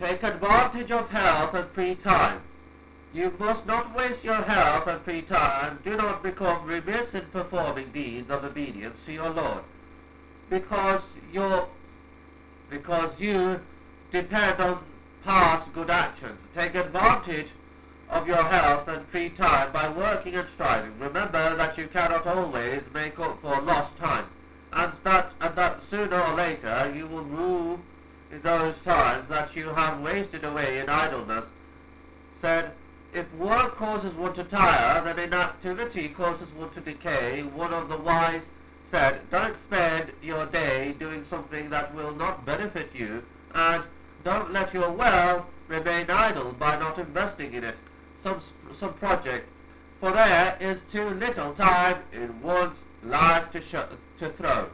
Take advantage of health and free time. You must not waste your health and free time. Do not become remiss in performing deeds of obedience to your Lord, because you depend on past good actions. Take advantage of your health and free time by working and striving. Remember that you cannot always make up for lost time, and that sooner or later you will rue in those times that you have wasted away in idleness. Said, if work causes one to tire, then inactivity causes one to decay. One of the wise said, don't spend your day doing something that will not benefit you, and don't let your wealth remain idle by not investing in it, some project, for there is too little time in one's life to throw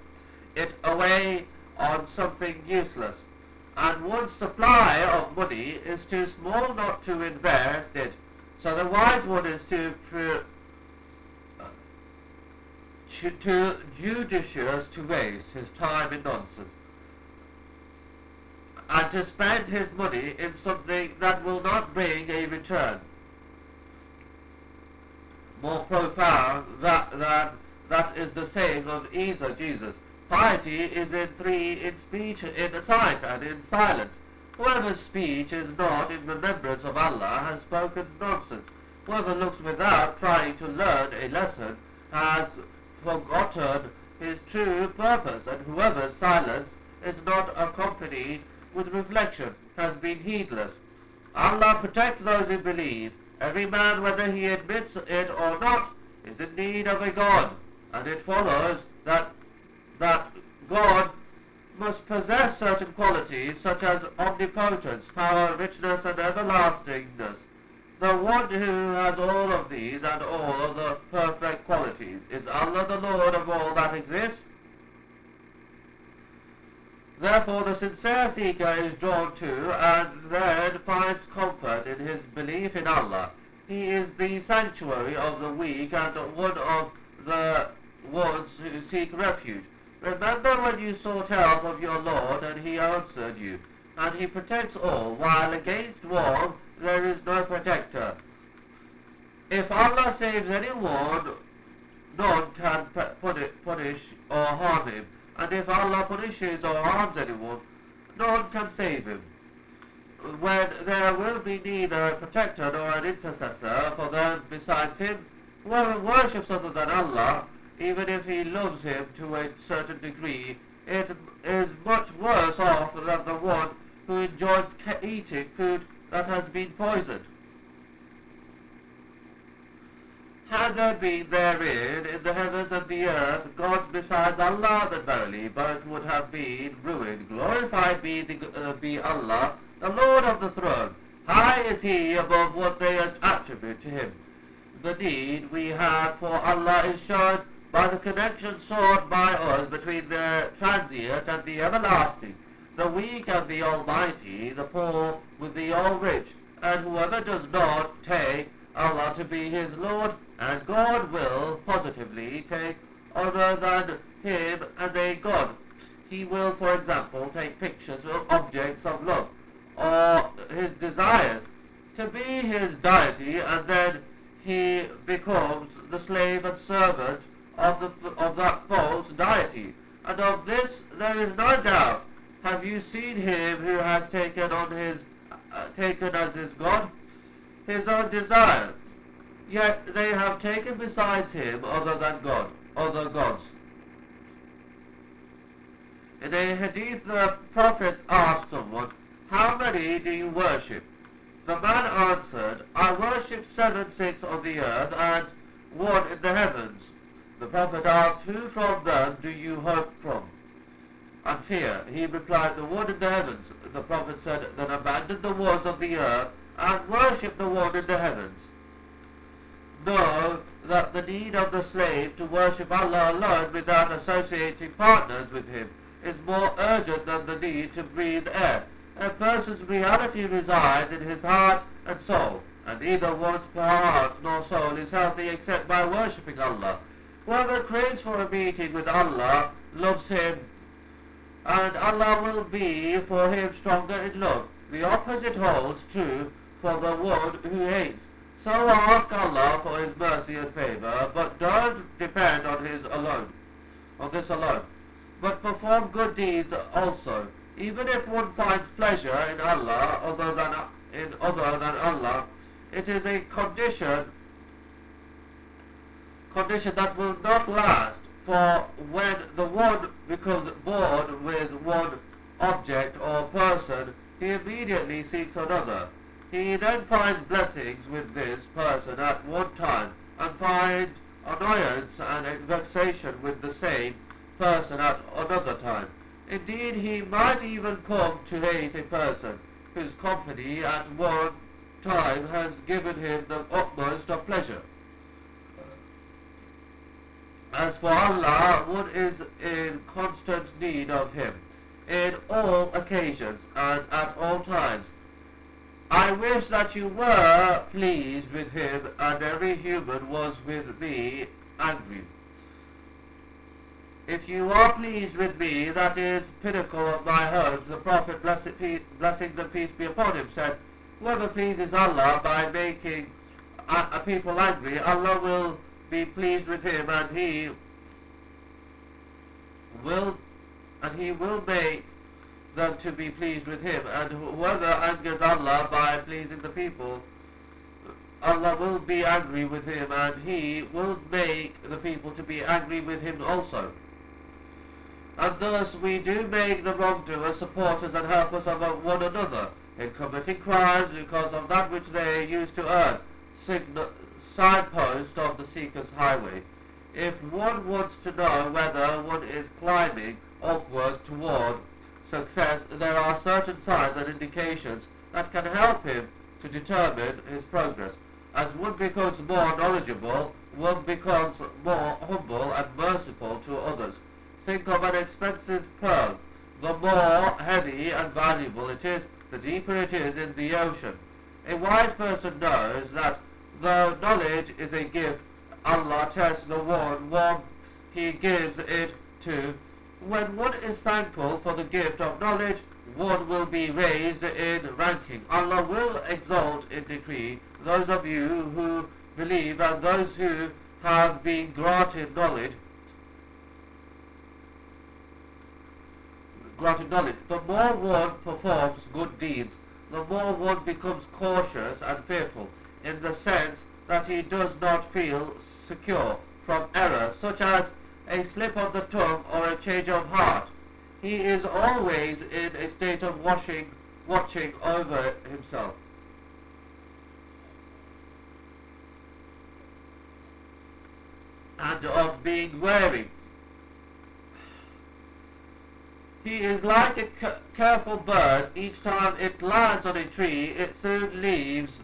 it away on something useless, and one's supply of money is too small not to invest it. So the wise one is too judicious to waste his time in nonsense, and to spend his money in something that will not bring a return. More profound that is the saying of Jesus. Piety is in speech, in sight, and in silence. Whoever's speech is not in remembrance of Allah has spoken nonsense. Whoever looks without trying to learn a lesson has forgotten his true purpose, and whoever's silence is not accompanied with reflection has been heedless. Allah protects those who believe. Every man, whether he admits it or not, is in need of a God, and it follows that God must possess certain qualities such as omnipotence, power, richness, and everlastingness. The one who has all of these and all of the perfect qualities is Allah, the Lord of all that exists. Therefore the sincere seeker is drawn to and then finds comfort in his belief in Allah. He is the sanctuary of the weak and one of the ones who seek refuge. Remember when you sought help of your Lord, and he answered you, and he protects all, while against one there is no protector. If Allah saves anyone, none can punish or harm him, and if Allah punishes or harms anyone, none can save him. When there will be neither a protector nor an intercessor for them besides him, whoever worships other than Allah, even if he loves him to a certain degree, it is much worse off than the one who enjoys eating food that has been poisoned. Had there been therein in the heavens and the earth gods besides Allah, then verily both would have been ruined. Glorified be Allah, the Lord of the throne. High is he above what they attribute to him. The need we have for Allah is shown by the connection sought by us between the transient and the everlasting, the weak and the almighty, the poor with the all-rich, and whoever does not take Allah to be his Lord, and God will positively take other than him as a God. He will, for example, take pictures of objects of love, or his desires, to be his deity, and then he becomes the slave and servant of that false deity. And of this there is no doubt. Have you seen him who has taken as his God his own desire? Yet they have taken besides him other gods. In a hadith, the Prophet asked someone, "How many do you worship?" The man answered, "I worship 7/6 on the earth and 1 in the heavens." The Prophet asked, "Who from them do you hope from and fear?" He replied, "The one in the heavens." The Prophet said, "Then abandon the ones of the earth and worship the one in the heavens." Know that the need of the slave to worship Allah alone without associating partners with him is more urgent than the need to breathe air. A person's reality resides in his heart and soul, and neither one's heart nor soul is healthy except by worshipping Allah. Whoever craves for a meeting with Allah loves him, and Allah will be for him stronger in love. The opposite holds true for the one who hates. So ask Allah for His mercy and favour, but don't depend on this alone. But perform good deeds also. Even if one finds pleasure in Allah other than Allah, it is a condition that will not last. For when the one becomes bored with one object or person, he immediately seeks another. He then finds blessings with this person at one time, and finds annoyance and vexation with the same person at another time. Indeed, he might even come to hate a person whose company at one time has given him the utmost of pleasure. As for Allah, one is in constant need of Him, in all occasions and at all times. I wish that you were pleased with Him, and every human was with me angry. If you are pleased with me, that is pinnacle of my hopes. The Prophet, blessings and peace be upon him, said, whoever pleases Allah by making a people angry, Allah will be pleased with him, and he will make them to be pleased with him. And whoever angers Allah by pleasing the people, Allah will be angry with him, and He will make the people to be angry with him also. And thus we do make the wrongdoers supporters and helpers of one another in committing crimes because of that which they used to earn, signpost of the seeker's highway. If one wants to know whether one is climbing upwards toward success, there are certain signs and indications that can help him to determine his progress. As one becomes more knowledgeable, one becomes more humble and merciful to others. Think of an expensive pearl. The more heavy and valuable it is, the deeper it is in the ocean. A wise person knows that though knowledge is a gift, Allah tests the one He gives it to. When one is thankful for the gift of knowledge, one will be raised in ranking. Allah will exalt in decree those of you who believe, and those who have been granted knowledge. The more one performs good deeds, the more one becomes cautious and fearful, in the sense that he does not feel secure from error, such as a slip of the tongue or a change of heart. He is always in a state of watching over himself. And of being wary. He is like a careful bird. Each time it lands on a tree, it soon leaves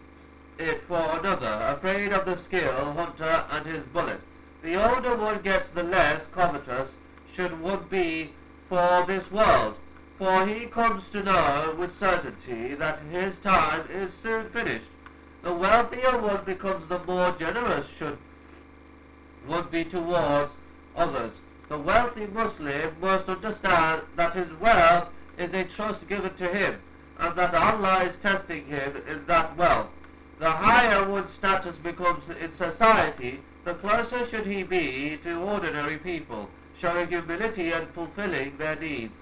it for another, afraid of the skill hunter and his bullet. The older one gets, the less covetous should one be for this world, for he comes to know with certainty that his time is soon finished. The wealthier one becomes, the more generous should one be towards others. The wealthy Muslim must understand that his wealth is a trust given to him, and that Allah is testing him in that wealth. The higher one's status becomes in society, the closer should he be to ordinary people, showing humility and fulfilling their needs.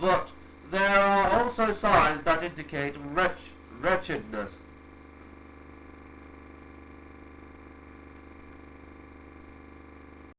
But there are also signs that indicate wretchedness.